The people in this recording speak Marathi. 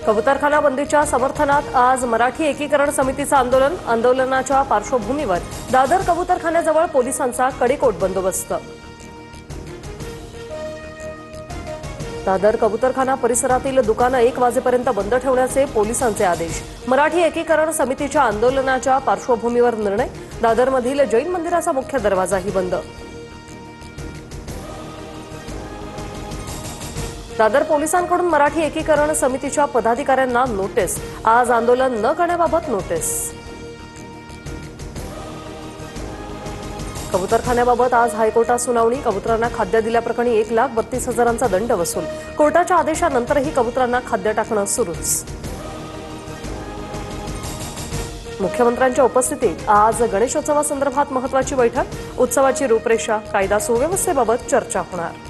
कबूतरखाना बंदीच्या समर्थनात आज मराठी एकीकरण समितीचं आंदोलन। आंदोलनाच्या पार्श्वभूमीवर दादर कबूतरखान्याजवळ पोलिसांचा कडेकोट बंदोबस्त। दादर कबूतरखाना परिसरातील दुकानं 1 वाजेपर्यंत बंद ठेवण्याचे पोलिसांचे आदेश। मराठी एकीकरण समितीच्या आंदोलनाच्या पार्श्वभूमीवर निर्णय। दादरमधील जैन मंदिराचा मुख्य दरवाजाही बंद। दादर पोलिसांकडून मराठी एकीकरण समितीच्या पदाधिकाऱ्यांना नोटीस। आज आंदोलन न करण्याबाबत नोटीस। कबूतरखान्याबाबत आज हायकोर्टात सुनावणी। कबुतरांना खाद्य दिल्याप्रकरणी 1,32,000चा दंड वसूल। कोर्टाच्या आदेशानंतरही कबुतरांना खाद्य टाकणं सुरूच। मुख्यमंत्र्यांच्या उपस्थितीत आज गणेशोत्सवासंदर्भात महत्त्वाची बैठक। उत्सवाची रूपरेषा, कायदा सुव्यवस्थेबाबत चर्चा होणार।